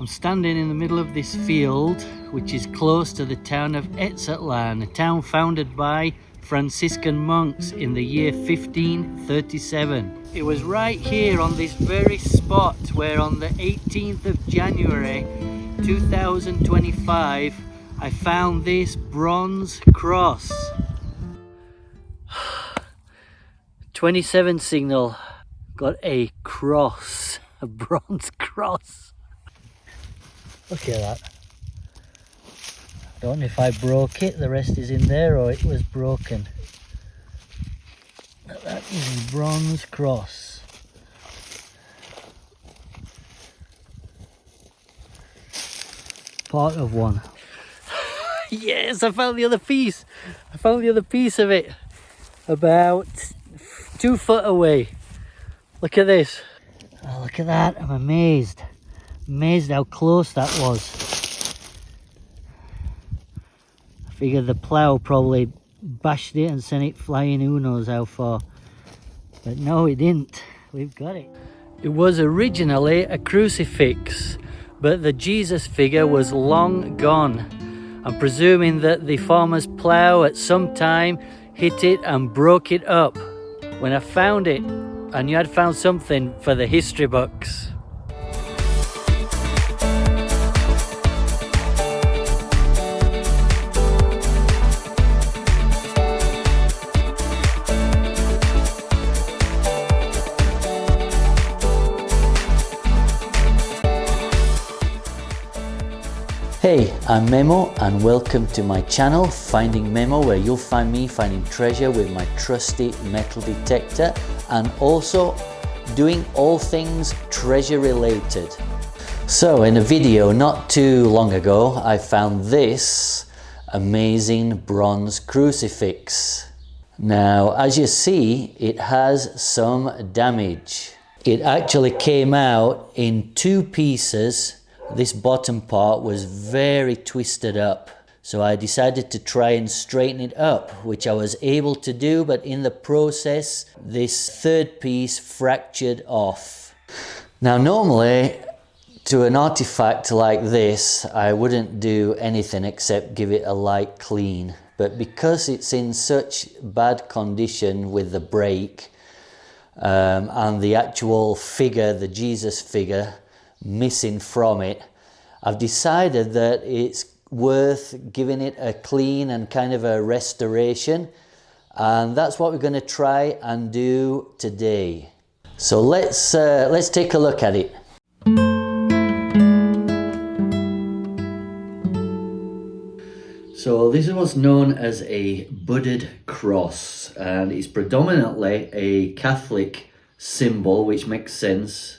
I'm standing in the middle of this field, which is close to the town of Etzatlán, a town founded by Franciscan monks in the year 1537. It was right here on this very spot where on the 18th of January 2025 I found this bronze cross. 27 signal, got a cross, a bronze cross. Look at that. I don't know if I broke it, the rest is in there, or it was broken. That is a bronze cross. Part of one. Yes, I found the other piece. I found the other piece of it. About 2 foot away. Look at this. Oh, look at that. I'm amazed. Amazed how close that was. I figured the plough probably bashed it and sent it flying who knows how far. But no, it didn't. We've got it. It was originally a crucifix, but the Jesus figure was long gone. I'm presuming that the farmer's plough at some time hit it and broke it up. When I found it, I knew I'd found something for the history books. Hey, I'm Memo and welcome to my channel, Finding Memo, where you'll find me finding treasure with my trusty metal detector and also doing all things treasure related. So in a video not too long ago, I found this amazing bronze crucifix. Now, as you see, it has some damage. It actually came out in 2 pieces. This bottom part was very twisted up, so I decided to try and straighten it up, which I was able to do, but in the process this 3rd piece fractured off. Now normally to an artifact like this I wouldn't do anything except give it a light clean, but because it's in such bad condition with the break and the actual figure, the Jesus figure, missing from it, I've decided that it's worth giving it a clean and kind of a restoration, and that's what we're going to try and do today. So let's take a look at it. So this is what's known as a budded cross, and it's predominantly a Catholic symbol, which makes sense,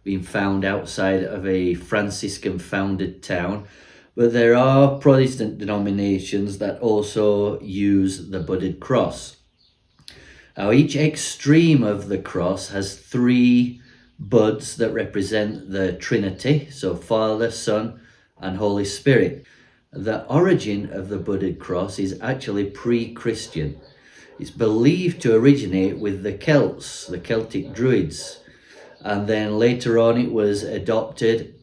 being found outside of a Franciscan founded town, but there are Protestant denominations that also use the budded cross. Now each extreme of the cross has 3 buds that represent the Trinity, so Father, Son and Holy Spirit. The origin of the budded cross is actually pre-Christian. It's believed to originate with the Celts, the Celtic Druids, and then later on it was adopted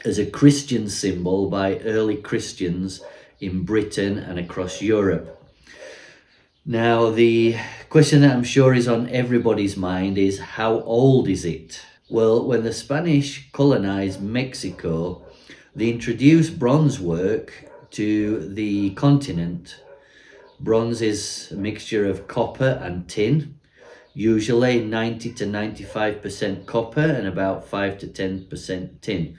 as a Christian symbol by early Christians in Britain and across Europe. Now the question that I'm sure is on everybody's mind is, how old is it? Well, when the Spanish colonized Mexico, they introduced bronze work to the continent. Bronze is a mixture of copper and tin, usually 90 to 95% copper and about 5 to 10% tin.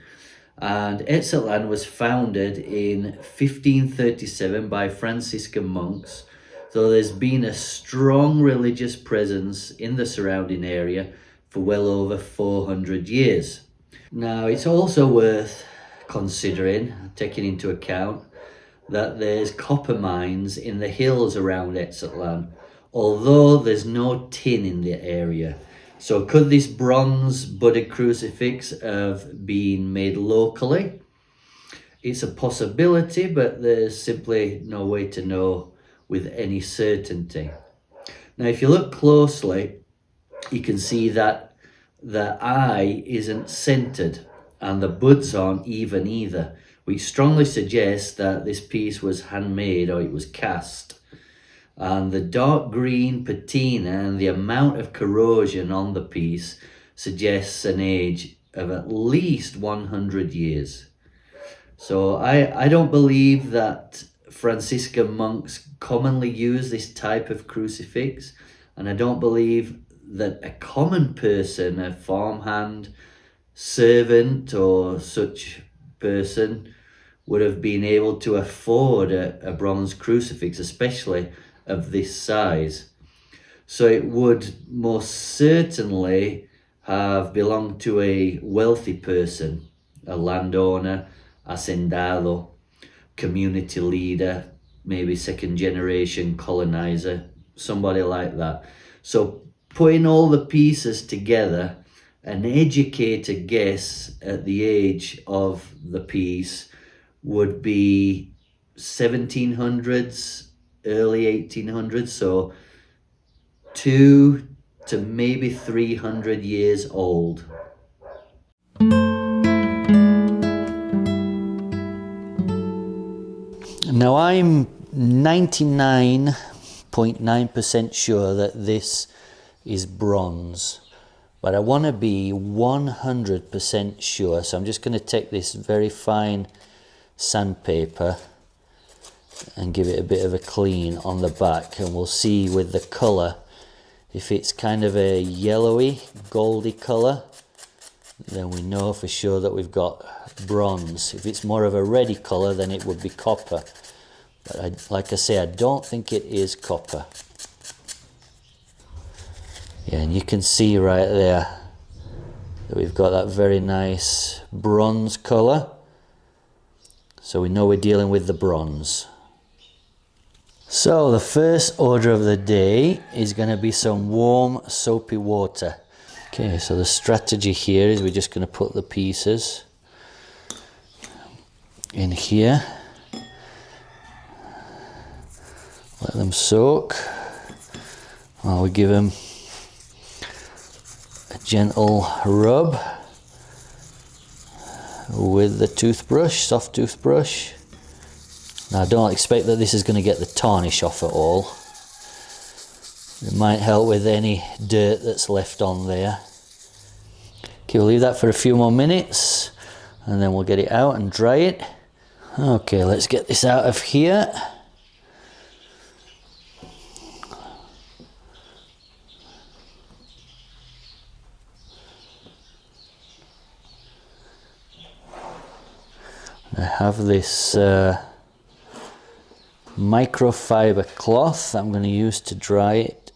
And Etzatlán was founded in 1537 by Franciscan monks, so there's been a strong religious presence in the surrounding area for well over 400 years. Now it's also worth considering, taking into account, that there's copper mines in the hills around Etzatlán, although there's no tin in the area. So could this bronze budded crucifix have been made locally? It's a possibility, but there's simply no way to know with any certainty. Now if you look closely, you can see that the eye isn't centered. and the buds aren't even either, which strongly suggests that this piece was handmade or it was cast. And the dark green patina and the amount of corrosion on the piece suggests an age of at least 100 years. So I don't believe that Franciscan monks commonly use this type of crucifix, and I don't believe that a common person, a farmhand, servant or such person, would have been able to afford a bronze crucifix, especially of this size. So it would most certainly have belonged to a wealthy person, a landowner, hacendado, community leader, maybe second generation colonizer, somebody like that. So putting all the pieces together, an educated guess at the age of the piece would be 1700s, early 1800s, so 200 to maybe 300 years old. Now I'm 99.9% sure that this is bronze, but I want to be 100% sure, so I'm just going to take this very fine sandpaper and give it a bit of a clean on the back, and we'll see with the colour, if it's kind of a yellowy, goldy colour, then we know for sure that we've got bronze. If it's more of a reddy colour, then it would be copper. But like I say, I don't think it is copper. Yeah, and you can see right there that we've got that very nice bronze colour. So we know we're dealing with the bronze. So the first order of the day is going to be some warm soapy water. Okay, so the strategy here is we're just going to put the pieces in here, let them soak while we give them a gentle rub with the toothbrush, soft toothbrush. Now I don't expect that this is going to get the tarnish off at all. It might help with any dirt that's left on there. Okay, we'll leave that for a few more minutes and then we'll get it out and dry it. Okay, let's get this out of here. I have this microfiber cloth I'm going to use to dry it.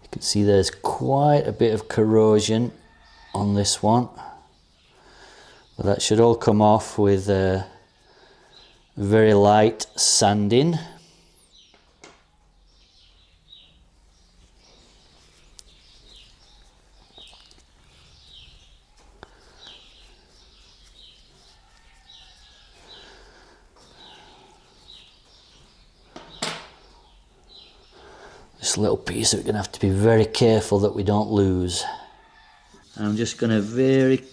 You can see there's quite a bit of corrosion on this one, but that should all come off with very light sanding. This little piece we're going to have to be very careful that we don't lose. I'm just going to very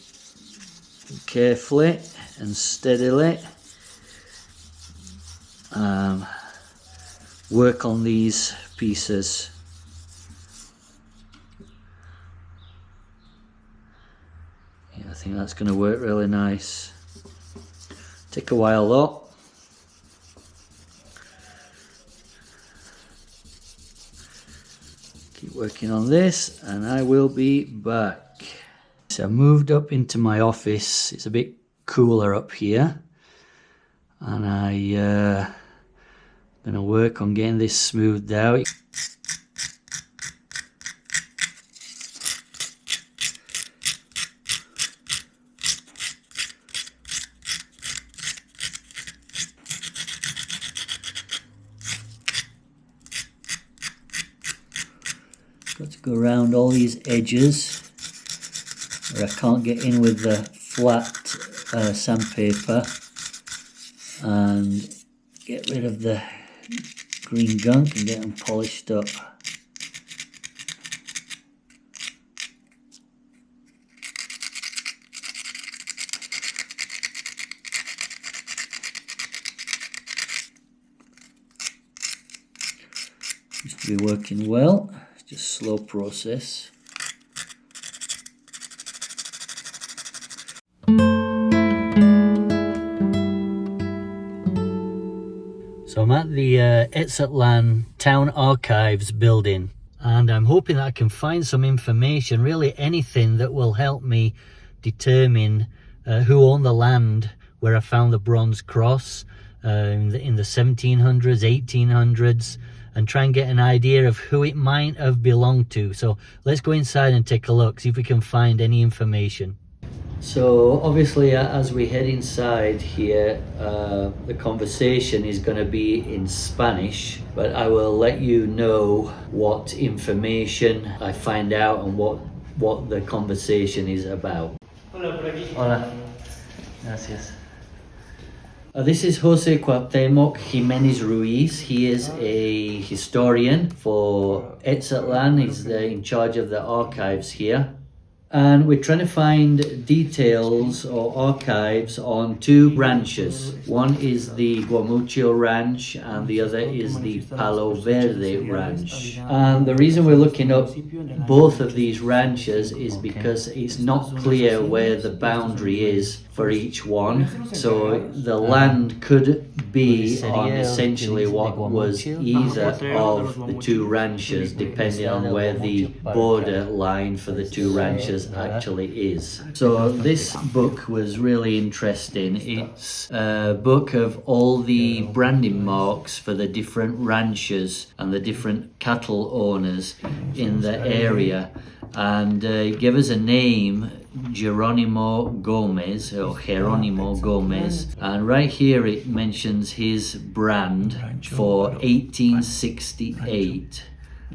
carefully and steadily work on these pieces. Yeah, I think that's going to work really nice. Take a while though. Keep working on this and I will be back. So I moved up into my office. It's a bit cooler up here and I'm going to work on getting this smoothed out. Got to go around all these edges where I can't get in with the flat sandpaper and get rid of the green gunk and get them polished up. be working well. It's just slow process. So I'm at the Etzatlán Town Archives building, and I'm hoping that I can find some information, really anything that will help me determine who owned the land where I found the bronze cross in the 1700s, 1800s, and try and get an idea of who it might have belonged to. So let's go inside and take a look, see if we can find any information. So obviously as we head inside here, the conversation is going to be in Spanish, but I will let you know what information I find out and what the conversation is about. Hola. Gracias. This is Jose Cuauhtemoc Jimenez Ruiz. He is a historian for Etzatlán. He's in charge of the archives here. And we're trying to find details or archives on two ranches. One is the Guamuchil Ranch and the other is the Palo Verde Ranch. And the reason we're looking up both of these ranches is because it's not clear where the boundary is for each one. So the land could be on essentially what was either of the two ranches, depending on where the border line for the two ranches actually is. So this book was really interesting. It's a book of all the branding marks for the different ranches and the different cattle owners in the area, and it gave us a name, Geronimo Gomez, and right here it mentions his brand for 1868,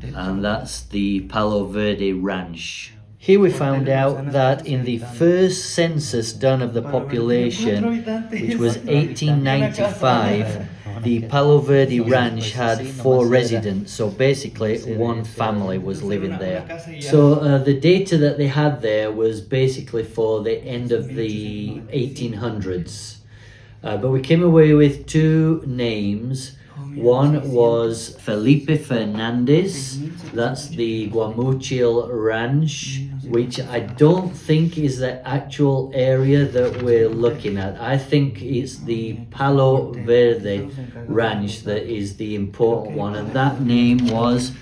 and that's the Palo Verde Ranch. Here we found out that in the first census done of the population, which was 1895, the Palo Verde Ranch had 4 residents, so basically one family was living there. So the data that they had there was basically for the end of the 1800s. But we came away with 2 names. One was Felipe Fernandez, that's the Guamuchil Ranch, which I don't think is the actual area that we're looking at. I think it's the Palo Verde Ranch that is the important one, and that name was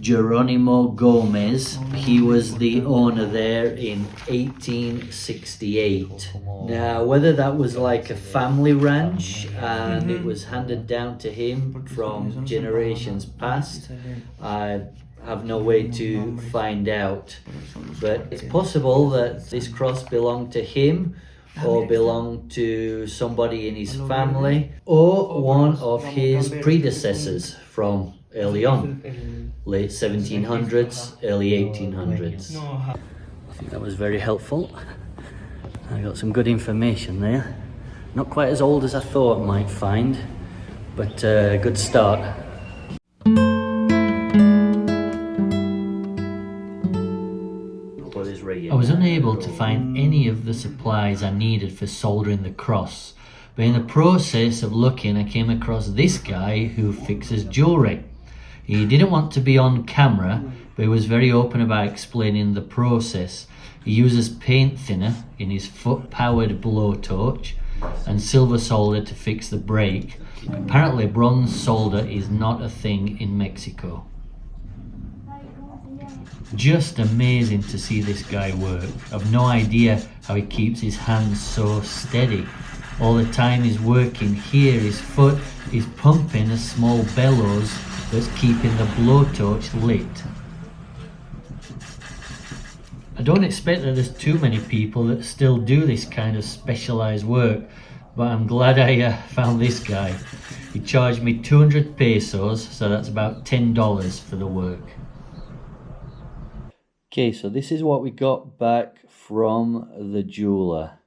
Geronimo Gomez. He was the owner there in 1868. Now, whether that was like a family ranch and it was handed down to him from generations past, I have no way to find out. But it's possible that this cross belonged to him, or belonged to somebody in his family, or one of his predecessors from early on, late 1700s, early 1800s. I think that was very helpful. I got some good information there. Not quite as old as I thought I might find, but a good start. I was unable to find any of the supplies I needed for soldering the cross, but in the process of looking I came across this guy who fixes jewellery. He didn't want to be on camera, but he was very open about explaining the process. He uses paint thinner in his foot-powered blowtorch and silver solder to fix the brake. Apparently bronze solder is not a thing in Mexico. Just amazing to see this guy work. I've no idea how he keeps his hands so steady. All the time he's working here, his foot is pumping a small bellows that's keeping the blowtorch lit. I don't expect that there's too many people that still do this kind of specialized work, but I'm glad I found this guy. He charged me 200 pesos, so that's about $10 for the work. Okay, so this is what we got back from the jeweler.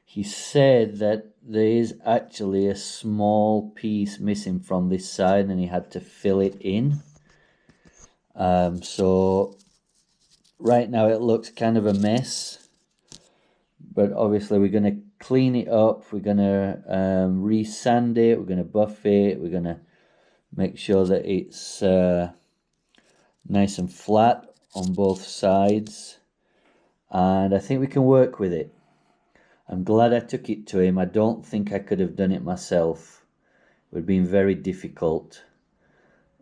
He said that there is actually a small piece missing from this side and he had to fill it in. So right now it looks kind of a mess, but obviously we're going to clean it up. We're going to re-sand it. We're going to buff it. We're going to make sure that it's nice and flat on both sides, and I think we can work with it. I'm glad I took it to him. I don't think I could have done it myself. It would have been very difficult.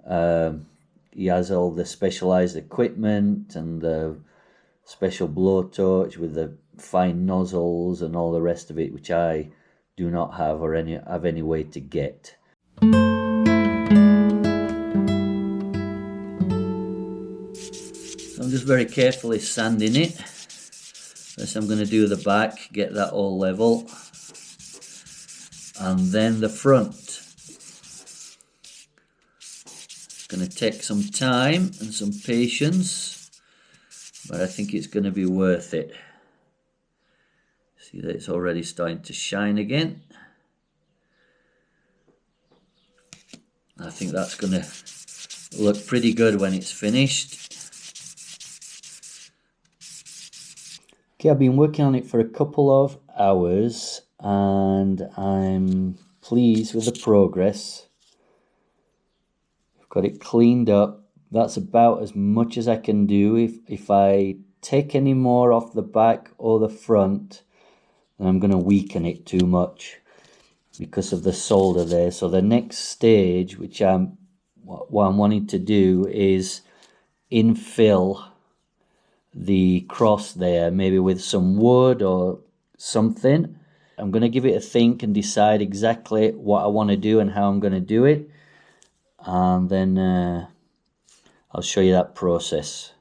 He has all the specialized equipment and the special blowtorch with the fine nozzles and all the rest of it, which I do not have or have any way to get. So I'm just very carefully sanding it. First I'm going to do the back, get that all level, and then the front. It's going to take some time and some patience, but I think it's going to be worth it. See that it's already starting to shine again. I think that's going to look pretty good when it's finished. Okay, I've been working on it for a couple of hours and I'm pleased with the progress. I've got it cleaned up. That's about as much as I can do. If I take any more off the back or the front, then I'm going to weaken it too much because of the solder there. So the next stage, what I'm wanting to do is infill the cross there, maybe with some wood or something. I'm going to give it a think and decide exactly what I want to do and how I'm going to do it, and then I'll show you that process.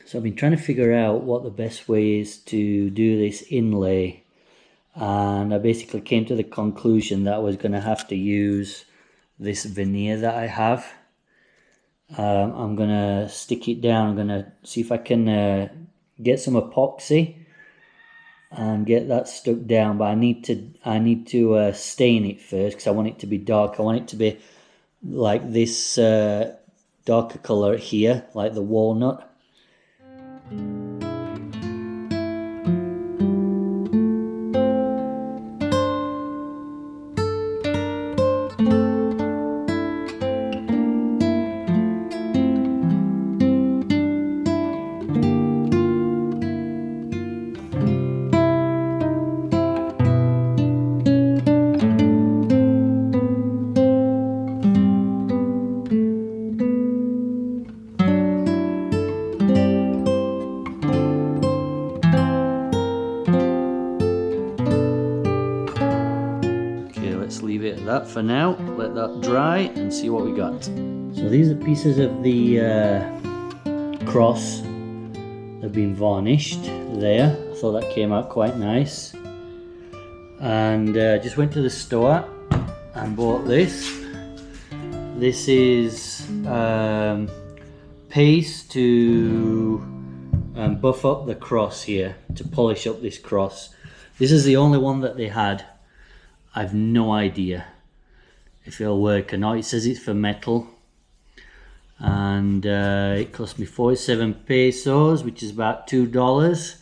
So I've been trying to figure out what the best way is to do this inlay, and I basically came to the conclusion that I was going to have to use this veneer that I have. I'm going to stick it down. I'm going to see if I can get some epoxy and get that stuck down, but I need to stain it first because I want it to be dark. I want it to be like this darker color here, like the walnut. Leave it at that for now, let that dry and see what we got. So these are pieces of the cross that have been varnished there. I thought that came out quite nice, and just went to the store and bought this. This is paste to buff up the cross here, to polish up this cross. This is the only one that they had. I've no idea if it'll work or not. It says it's for metal, and it cost me 47 pesos, which is about $2.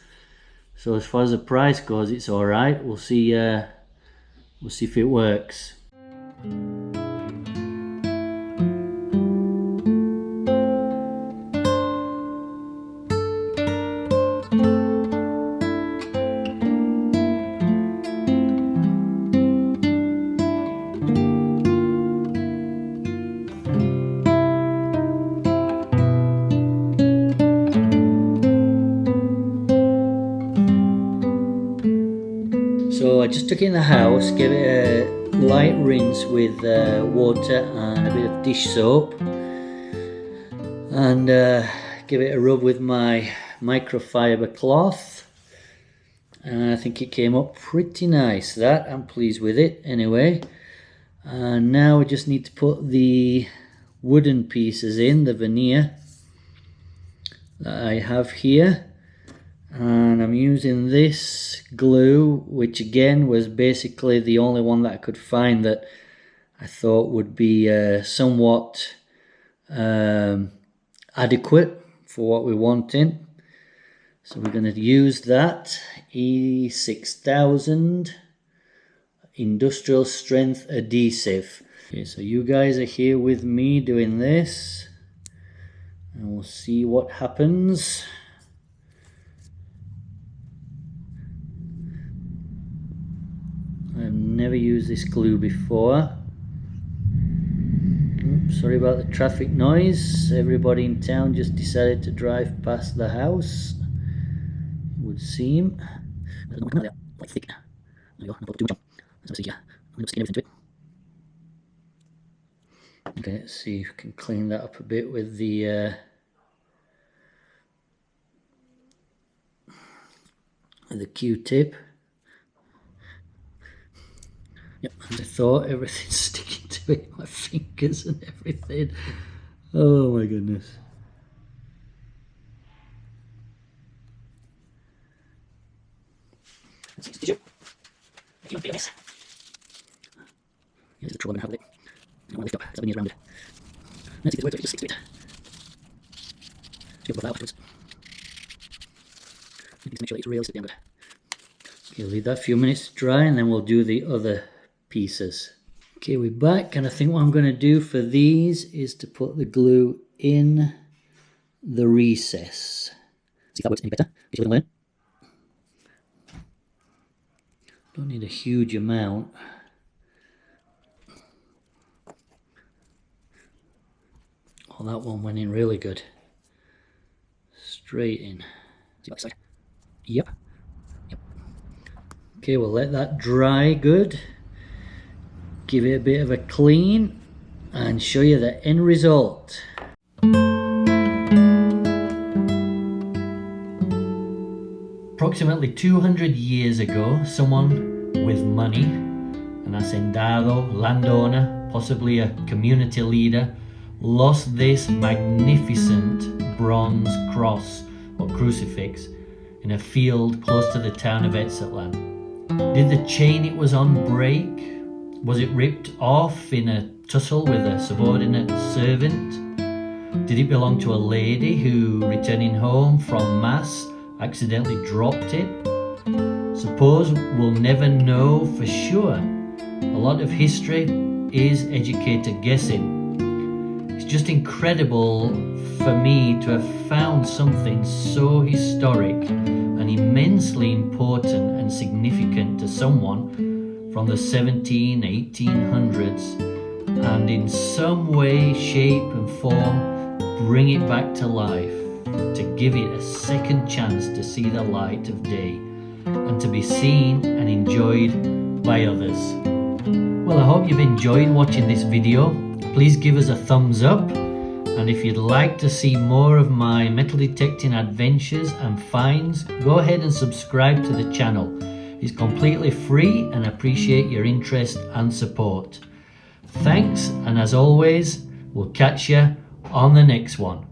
So as far as the price goes, it's all right. We'll see if it works. So I just took it in the house, gave it a light rinse with water and a bit of dish soap, and give it a rub with my microfiber cloth, and I think it came up pretty nice. That I'm pleased with it anyway. And now we just need to put the wooden pieces in, the veneer that I have here. And I'm using this glue, which again was basically the only one that I could find that I thought would be somewhat adequate for what we're wanting. So we're going to use that E6000 industrial strength adhesive. Okay, so you guys are here with me doing this, and we'll see what happens. I've never used this glue before. Oops, sorry about the traffic noise. Everybody in town just decided to drive past the house, it would seem. Quite thick. There we go, not put too much on. Let's see, I'm going to skin everything to it. Okay, let's see if we can clean that up a bit with the Q-tip. Yep, as I thought, everything's sticking to it, my fingers and everything. Oh my goodness. Here's the trouble I'm going to have with it. I don't want to lift up, 7 years rounded. Let's see if it works, it just sticks to it. Just give it a afterwards. Just make sure that it's really sit down good. Okay, leave that a few minutes to dry and then we'll do the other pieces. Okay, we're back, and I think what I'm going to do for these is to put the glue in the recess. See if that works any better. You should learn. Don't need a huge amount. Oh, that one went in really good. Straight in. See that side? Yep. Yep. Okay, we'll let that dry good. Give it a bit of a clean and show you the end result. Approximately 200 years ago, someone with money, an hacendado, landowner, possibly a community leader, lost this magnificent bronze cross or crucifix in a field close to the town of Etzatlán. Did the chain it was on break? Was it ripped off in a tussle with a subordinate servant? Did it belong to a lady who, returning home from mass, accidentally dropped it? Suppose we'll never know for sure. A lot of history is educated guessing. It's just incredible for me to have found something so historic and immensely important and significant to someone from the 1800s, and in some way, shape and form bring it back to life, to give it a second chance to see the light of day and to be seen and enjoyed by others. Well, I hope you've enjoyed watching this video. Please give us a thumbs up, and if you'd like to see more of my metal detecting adventures and finds, go ahead and subscribe to the channel. It's completely free and I appreciate your interest and support. Thanks, and as always, we'll catch you on the next one.